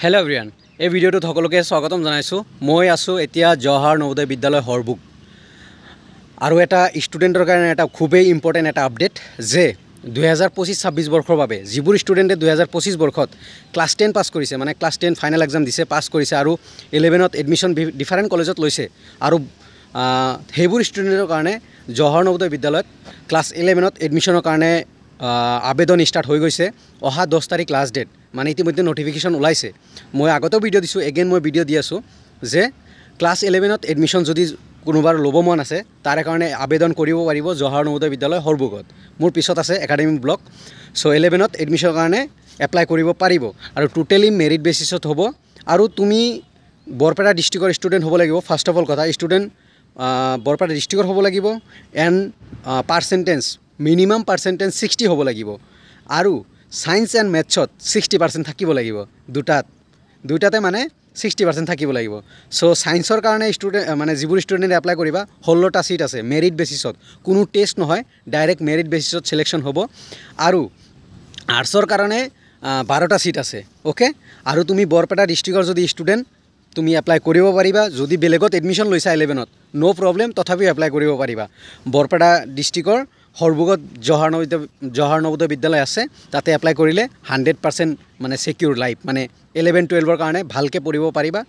hello everyone এই ভিডিওটো সকলোকে স্বাগতম জানাইছো মই আছো এতিয়া জৱাহৰ নৱোদয় বিদ্যালয় হৰবুক আৰু এটা ষ্টুডেন্টৰ কাৰণে এটা খুবেই ইম্পৰ্টেন্ট এটা আপডেট যে 2025-26 বৰ্ষৰ বাবে যিবোৰ ষ্টুডেন্টে 2025 বৰ্ষত ক্লাস 10 পাস কৰিছে মানে ক্লাস 10 ফাইনাল এক্সাম দিছে পাস কৰিছে আৰু 11ত এডমিশন ডিফাৰেন্ট কলেজত লৈছে আৰু হেবোৰ ষ্টুডেন্টৰ কাৰণে জৱাহৰ নৱোদয় বিদ্যালয়ত ক্লাস 11ত এডমিশনৰ কাৰণে আবেদন স্টাৰ্ট হৈ গৈছে অহা 10 তাৰিখ লাষ্ট ডেট মানে ইতিমধ্যে নোটিফিকেশন ওলাইছে মই আগতেও ভিডিও দিছো এগেইন মই ভিডিও দি আছো যে ক্লাস 11ত এডমিশন যদি কোনোবাৰ লব মন আছে তাৰ কাৰণে আবেদন কৰিব পাৰিব জৱাহৰ নৱোদয় বিদ্যালয় হৰবুকত মোৰ পিছত আছে একাডেমিক ব্লক সো 11ত এডমিশনৰ কাৰণে এপ্লাই কৰিব পাৰিব আৰু টোটালি মেৰিট বেসিছত হ'ব আৰু তুমি বৰপেটা ডিস্ট্ৰিক্টৰ ষ্টুডেন্ট হ'ব লাগিব ফাৰ্স্ট অফ অল কথা ষ্টুডেন্ট বৰপেটা ডিস্ট্ৰিক্টৰ হ'ব লাগিব এন্ড পাৰ্সেন্টেজ মিনিমাম পাৰ্সেন্টেজ 60 হ'ব লাগিব আৰু সায়েন্স এন্ড ম্যাথছত 60% থাকিব লাগিব দুটাতে মানে 60% থাকিব লাগিব সো সায়েন্সৰ কাৰণে ষ্টুডেন্ট মানে যিবোৰ ষ্টুডেন্ট এপ্লাই কৰিবা 16টা সিট আছে মেৰিট বেসিছত কোনো টেস্ট নহয় ডাইৰেক্ট মেৰিট বেসিছত সিলেকশন হ'ব আৰু আৰ্টছৰ কাৰণে 12টা সিট আছে ওকে আৰু তুমি বৰপেটা ডিস্ট্ৰিক্টৰ যদি ষ্টুডেন্ট তুমি এপ্লাই কৰিব পাৰিবা যদি বেলেগত এডমিশন লৈছা 11ত নো প্ৰবলেম তথাপি এপ্লাই কৰিব পাৰিবা বৰপেটা ডিস্ট্ৰিক্টৰ হৰবুকত জৱাহৰ নৱোদয় বিদ্যালয় আছে তাতে এপ্লাই কৰিলে 100% মানে সিকিউৰ লাইফ মানে 11 12ৰ কাৰণে ভালকে পঢ়িব পাৰিবা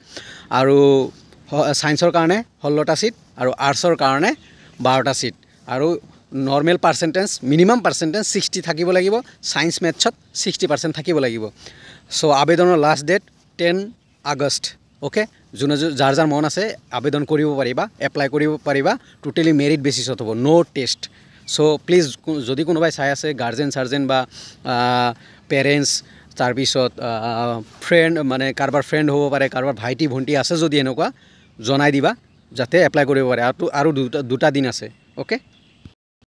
আৰু সায়েন্সৰ কাৰণে 16টা সিট আৰু আৰ্টছৰ কাৰণে 12টা সিট আৰু নৰমাল পাৰ্সেন্টেজ মিনিমাম পাৰ্সেন্টেজ 60 থাকিব লাগিব সায়েন্স ম্যাথছত 60% থাকিব লাগিব সো আবেদনৰ লাষ্ট ডেট 10 আগষ্ট ওকে যোনে যাৰ মন আছে আবেদন কৰিব পাৰিবা এপ্লাই কৰিব পাৰিবা টোটালি মেৰিট বেসিছত হ'ব নো টেস্ট সো প্লিজ যদি কোনোবাই চাই আছে গার্জেন সার্জেন বা পেৰেন্টস তাৰপিছত ফ্ৰেন্ড মানে কাৰোবাৰ ফ্ৰেন্ড হ'ব পাৰে কাৰোবাৰ ভাইটি ভন্টি আছে যদি এনেকুৱা জনাই দিবা যাতে এপ্লাই কৰিব পাৰে আৰু দুটা দিন আছে ওকে